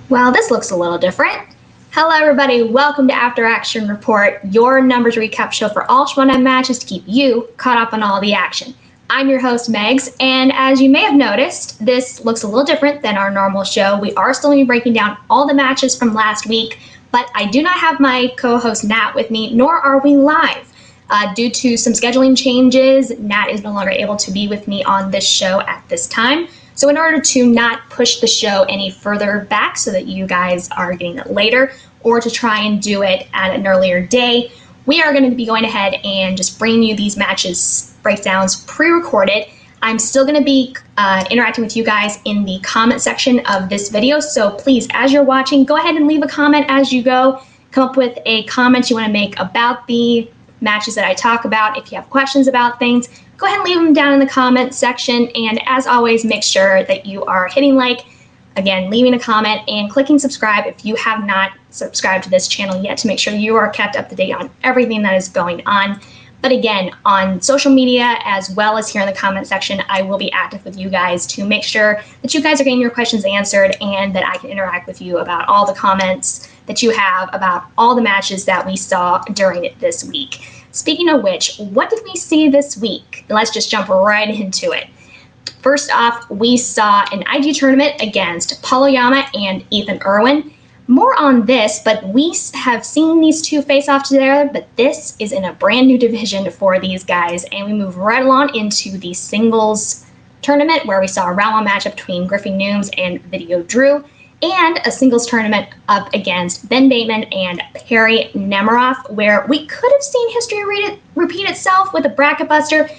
Well, this looks a little different. Hello everybody, welcome to After Action Report, your numbers recap show for all Showdown matches to keep you caught up on all the action. I'm your host Megs, and as you may have noticed, this looks a little different than our normal show. We are still going to be breaking down all the matches from last week, but I do not have my co-host Nat with me, nor are we live. Due to some scheduling changes, Nat is no longer able to be with me on this show at this time. So in order to not push the show any further back so that you guys are getting it later, or to try and do it at an earlier day, we are going to be going ahead and just bringing you these matches breakdowns pre-recorded. I'm still going to be interacting with you guys in the comment section of this video, so please, as you're watching, go ahead and leave a comment as you go. Come up with a comment you want to make about the matches that I talk about. If you have questions about things, go ahead and leave them down in the comment section. And as always, make sure that you are hitting like, again, leaving a comment, and clicking subscribe if you have not subscribed to this channel yet, to make sure you are kept up to date on everything that is going on. But again, on social media as well as here in the comment section, I will be active with you guys to make sure that you guys are getting your questions answered and that I can interact with you about all the comments that you have about all the matches that we saw during it this week. Speaking of which, what did we see this week? Let's just jump right into it. First off, we saw an IG tournament against Polyama and Irwin. More on this, but we have seen these two face off together, but this is in a brand new division for these guys, and we move right along into the singles tournament where we saw a round one matchup between Griffin, Nunes and Video Drew, and a singles tournament up against Ben Bateman and Perry Nemiroff, where we could have seen history repeat itself with a bracket buster,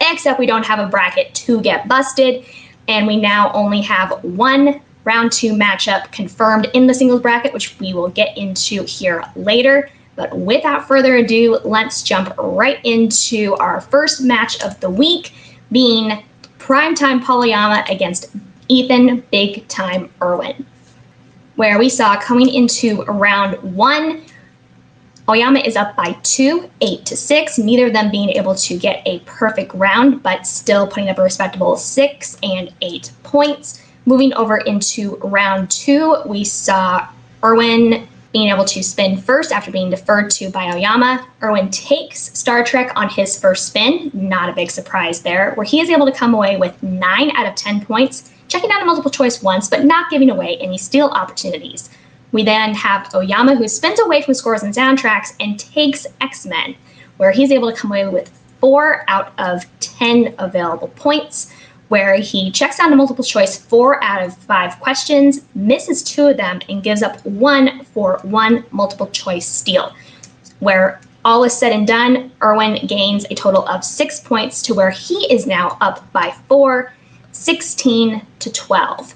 except we don't have a bracket to get busted, and we now only have one round two matchup confirmed in the singles bracket, which we will get into here later. But without further ado, let's jump right into our first match of the week, being Primetime Polyama against Ethan Big Time Irwin, where we saw coming into round one, Polyama is up by 2, 8-6, neither of them being able to get a perfect round, but still putting up a respectable 6 and 8 points. Moving over into round two, we saw Irwin being able to spin first after being deferred to by Polyama. Irwin takes Star Trek on his first spin, not a big surprise there, where he is able to come away with 9 out of 10 points, checking out a multiple choice once, but not giving away any steal opportunities. We then have Polyama, who spins away from scores and soundtracks and takes X-Men, where he's able to come away with 4 out of 10 available points, where he checks down to multiple choice 4 out of 5 questions, misses 2 of them, and gives up 1 for 1 multiple choice steal. Where all is said and done, Irwin gains a total of 6 points to where he is now up by 4, 16-12.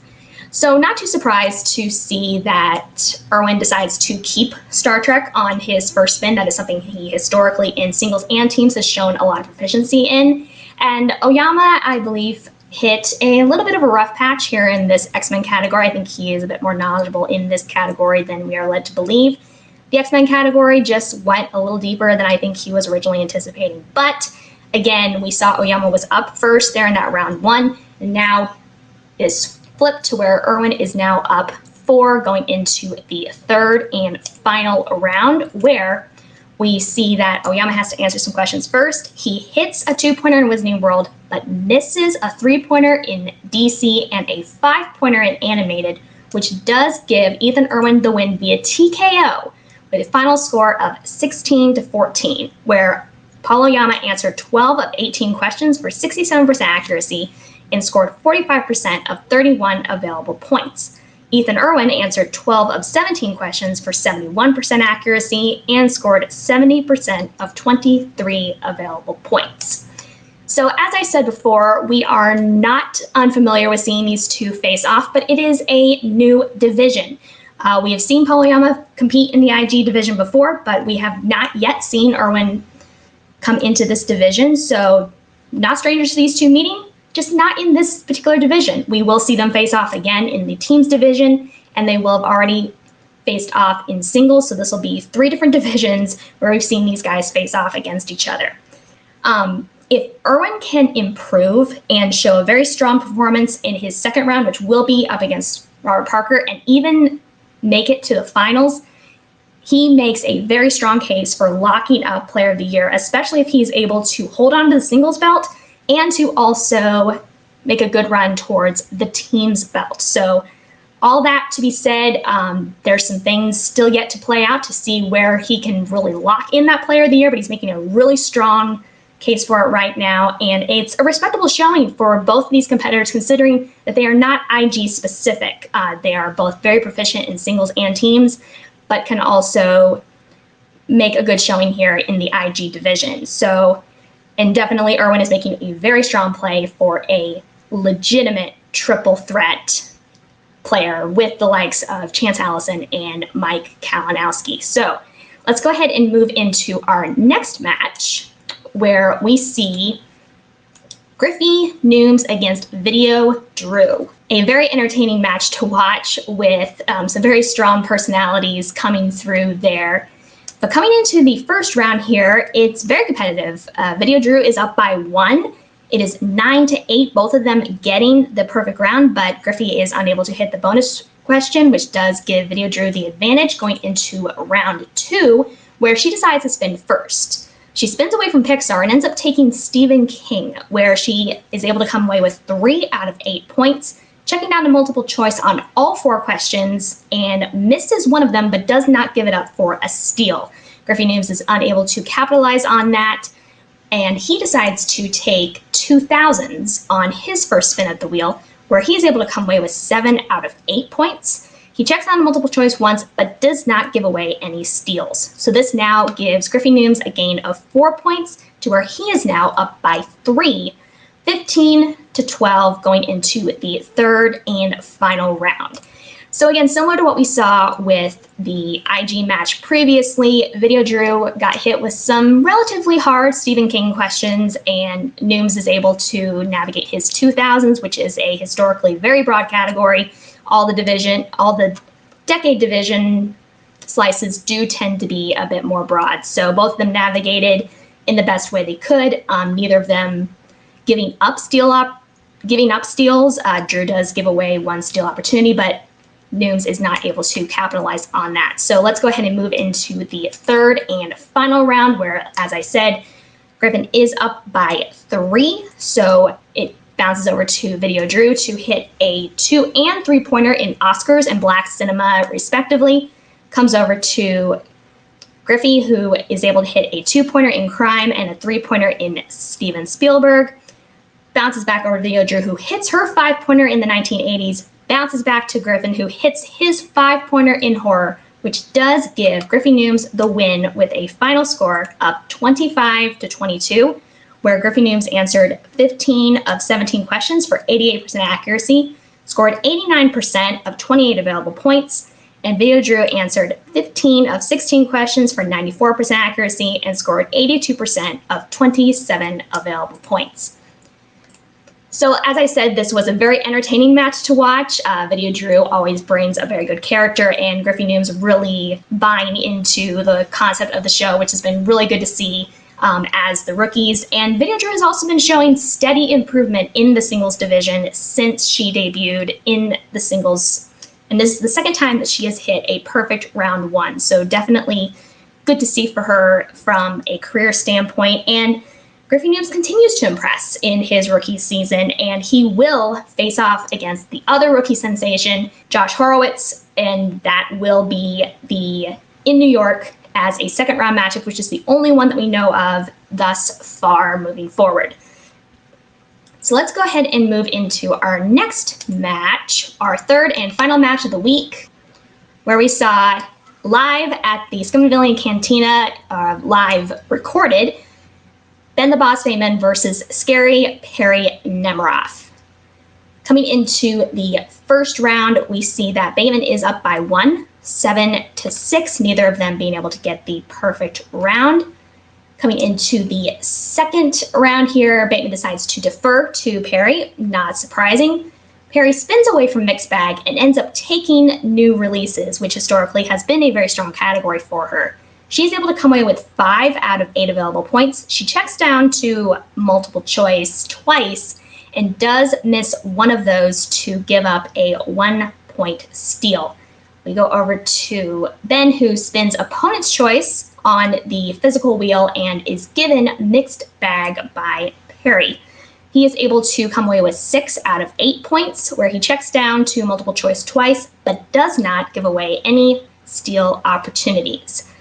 So not too surprised to see that Irwin decides to keep Star Trek on his first spin. That is something he historically in singles and teams has shown a lot of proficiency in. And Polyama, I believe, hit a little bit of a rough patch here in this X-Men category. I think he is a bit more knowledgeable in this category than we are led to believe. The X-Men category just went a little deeper than I think he was originally anticipating. But again, we saw Polyama was up first there in that round one, and now is flipped to where Irwin is now up 4 going into the third and final round, where we see that Polyama has to answer some questions first. He hits a 2-pointer in Wizarding World, but misses a 3-pointer in DC and a 5-pointer in Animated, which does give Ethan Irwin the win via TKO with a final score of 16-14, where Polyama answered 12 of 18 questions for 67% accuracy and scored 45% of 31 available points. Ethan Irwin answered 12 of 17 questions for 71% accuracy and scored 70% of 23 available points. So as I said before, we are not unfamiliar with seeing these two face off, but it is a new division. We have seen Polyama compete in the IG division before, but we have not yet seen Irwin come into this division. So not strangers to these two meeting, just not in this particular division. We will see them face off again in the teams division, and they will have already faced off in singles. So this will be 3 different divisions where we've seen these guys face off against each other. If Irwin can improve and show a very strong performance in his second round, which will be up against Robert Parker, and even make it to the finals, he makes a very strong case for locking up Player of the Year, especially if he's able to hold on to the singles belt and to also make a good run towards the team's belt. So all that to be said, there's some things still yet to play out to see where he can really lock in that Player of the Year, but he's making a really strong case for it right now, and it's a respectable showing for both of these competitors considering that they are not IG specific. They are both very proficient in singles and teams, but can also make a good showing here in the IG division. So, and definitely Irwin is making a very strong play for a legitimate triple threat player with the likes of Chance Allison and Mike Kalinowski. So let's go ahead and move into our next match, where we see Griffin Nunes against Video Drew. A very entertaining match to watch with some very strong personalities coming through there. But coming into the first round here, it's very competitive. Video Drew is up by 1. It is 9-8, both of them getting the perfect round, but Griffin is unable to hit the bonus question, which does give Video Drew the advantage going into round 2, where she decides to spin first. She spins away from Pixar and ends up taking Stephen King, where she is able to come away with 3 out of 8 points, checking down to multiple choice on all 4 questions, and misses one of them, but does not give it up for a steal. Griffin Nunes is unable to capitalize on that, and he decides to take 2000s on his first spin at the wheel, where he's able to come away with 7 out of 8 points. He checks on multiple choice once, but does not give away any steals. So this now gives Griffin Nunes a gain of 4 points to where he is now up by 3, 15-12 going into the third and final round. So again, similar to what we saw with the IG match previously, Video Drew got hit with some relatively hard Stephen King questions, and Nunes is able to navigate his 2000s, which is a historically very broad category. All the decade division slices do tend to be a bit more broad. So both of them navigated in the best way they could. Neither of them giving up steals. Drew does give away 1 steal opportunity, but Nunes is not able to capitalize on that. So let's go ahead and move into the third and final round, where, as I said, Griffin is up by 3. So it bounces over to Video Drew to hit a 2 and 3-pointer in Oscars and Black Cinema, respectively. Comes over to Griffin, who is able to hit a 2-pointer in Crime and a 3-pointer in Steven Spielberg. Bounces back over to Video Drew, who hits her 5-pointer in the 1980s. Bounces back to Griffin, who hits his 5-pointer in Horror, which does give Griffin Nunes the win with a final score of 25-22. Where Griffin Nunes answered 15 of 17 questions for 88% accuracy, scored 89% of 28 available points, and Video Drew answered 15 of 16 questions for 94% accuracy and scored 82% of 27 available points. So as I said, this was a very entertaining match to watch. Video Drew always brings a very good character, and Griffin Nunes really buying into the concept of the show, which has been really good to see as the rookies. And Video Drew has also been showing steady improvement in the singles division since she debuted in the singles. And this is the second time that she has hit a perfect round 1. So definitely good to see for her from a career standpoint. And Griffin Nunes continues to impress in his rookie season, and he will face off against the other rookie sensation, Josh Horowitz, and that will be in New York as a second round matchup, which is the only one that we know of thus far moving forward. So let's go ahead and move into our next match, our third and final match of the week, where we saw live at the Scumvillian Cantina, live recorded, Ben the Boss Bateman versus Scary Perry Nemiroff. Coming into the first round, we see that Bateman is up by 1, 7-6, neither of them being able to get the perfect round. Coming into the second round here, Bateman decides to defer to Perry, not surprising. Perry spins away from Mixed Bag and ends up taking New Releases, which historically has been a very strong category for her. She's able to come away with 5 out of 8 available points. She checks down to multiple choice twice and does miss one of those to give up a 1-point steal, we go over to Ben, who spins opponent's choice on the physical wheel and is given mixed bag by Perry. He is able to come away with 6 out of 8 points, where he checks down to multiple choice twice, but does not give away any steal opportunities.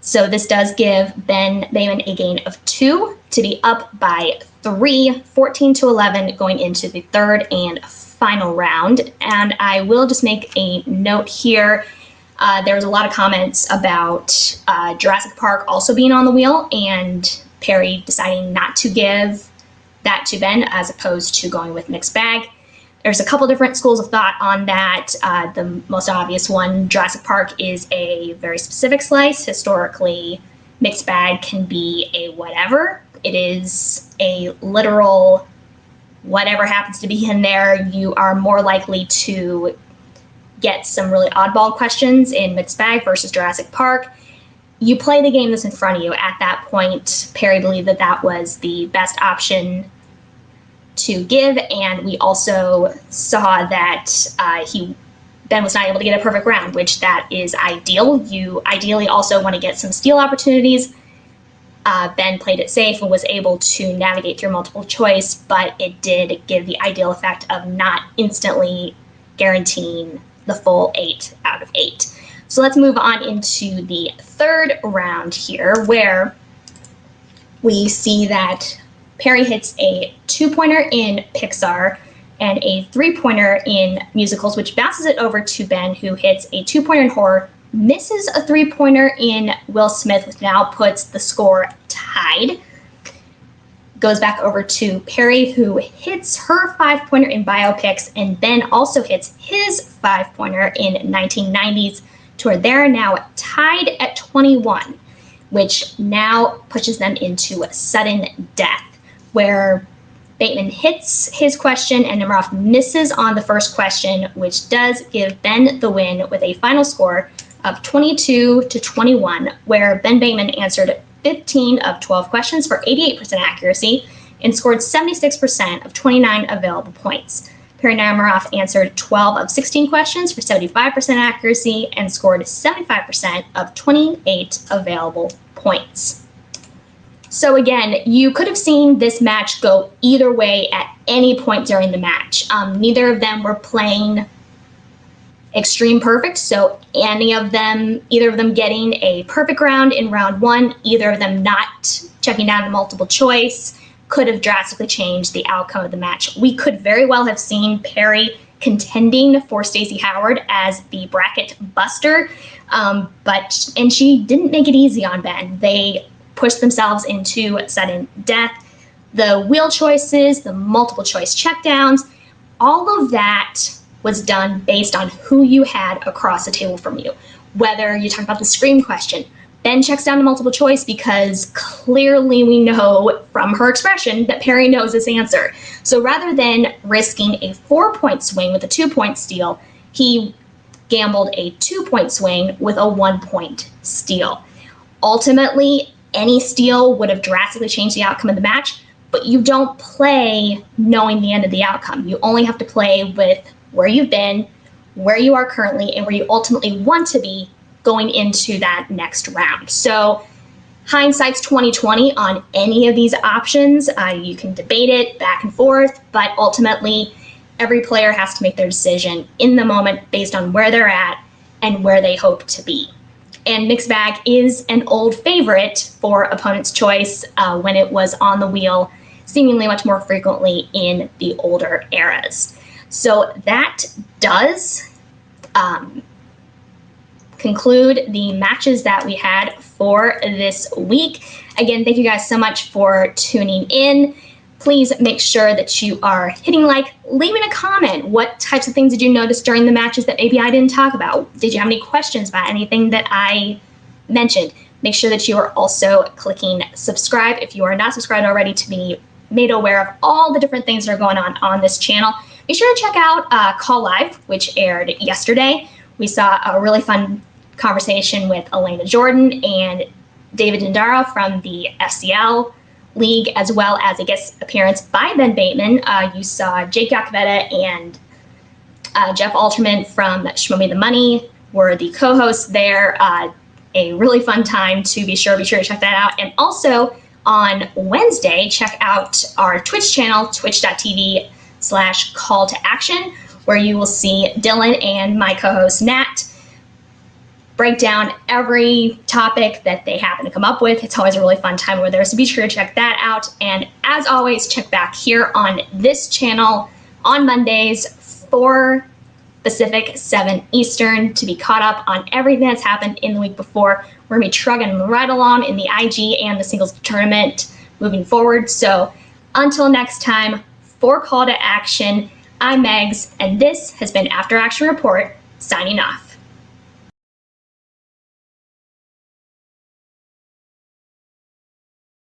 So this does give Ben Bayman a gain of 2 to be up by 3, 14-11, going into the third and final round. And I will just make a note here. There was a lot of comments about Jurassic Park also being on the wheel and Perry deciding not to give that to Ben as opposed to going with mixed bag. There's a couple different schools of thought on that. The most obvious one, Jurassic Park, is a very specific slice. Historically, mixed bag can be a whatever. It is a literal whatever happens to be in there. You are more likely to get some really oddball questions in mixed bag versus Jurassic Park. You play the game that's in front of you. At that point, Perry believed that that was the best option to give, and we also saw that Ben was not able to get a perfect round, which that is ideal. You ideally also want to get some steal opportunities. Ben played it safe and was able to navigate through multiple choice, but it did give the ideal effect of not instantly guaranteeing the full 8 out of 8. So let's move on into the third round here, where we see that Perry hits a 2-pointer in Pixar and a 3-pointer in musicals, which bounces it over to Ben, who hits a 2-pointer in horror, misses a 3-pointer in Will Smith, which now puts the score tied. Goes back over to Perry, who hits her 5-pointer in biopics, and Ben also hits his 5-pointer in 1990s, to where they're now tied at 21, which now pushes them into sudden death, where Bateman hits his question and Nemiroff misses on the first question, which does give Ben the win with a final score of 22-21, where Ben Bateman answered 15 of 12 questions for 88% accuracy and scored 76% of 29 available points. Perry Nemiroff answered 12 of 16 questions for 75% accuracy and scored 75% of 28 available points. So again, you could have seen this match go either way at any point during the match. Neither of them were playing extreme perfect, so either of them getting a perfect round in round 1, either of them not checking down to multiple choice, could have drastically changed the outcome of the match. We could very well have seen Perry contending for Stacey Howard as the bracket buster, and she didn't make it easy on Ben. They pushed themselves into sudden death. The wheel choices, the multiple choice checkdowns, all of that was done based on who you had across the table from you. Whether you talk about the scream question, Ben checks down to multiple choice because clearly we know from her expression that Perry knows this answer. So rather than risking a 4-point swing with a 2-point steal, he gambled a 2-point swing with a 1-point steal. Ultimately, any steal would have drastically changed the outcome of the match, but you don't play knowing the end of the outcome. You only have to play with where you've been, where you are currently, and where you ultimately want to be going into that next round. So hindsight's 20/20 on any of these options. You can debate it back and forth, but ultimately every player has to make their decision in the moment based on where they're at and where they hope to be. And mixed bag is an old favorite for opponent's choice when it was on the wheel seemingly much more frequently in the older eras. So that does conclude the matches that we had for this week. Again, thank you guys so much for tuning in. Please make sure that you are hitting like, leaving a comment. What types of things did you notice during the matches that maybe I didn't talk about? Did you have any questions about anything that I mentioned? Make sure that you are also clicking subscribe if you are not subscribed already to be made aware of all the different things that are going on this channel. Be sure to check out Call Live, which aired yesterday. We saw a really fun conversation with Elena Jordan and David Dindaro from the FCL League, as well as a guest appearance by Ben Bateman. You saw Jake Yacovetta and Jeff Alterman from Show Me the Money, were the co-hosts there. A really fun time to be sure to check that out. And also on Wednesday, check out our Twitch channel, twitch.tv/call to action, where you will see Dylan and my co-host Nat break down every topic that they happen to come up with. It's always a really fun time over there, so be sure to check that out. And as always, check back here on this channel on Mondays, 4 Pacific, 7 Eastern, to be caught up on everything that's happened in the week before. We're going to be trugging right along in the IG and the singles tournament moving forward. So until next time, for Call to Action, I'm Megs, and this has been After Action Report, signing off.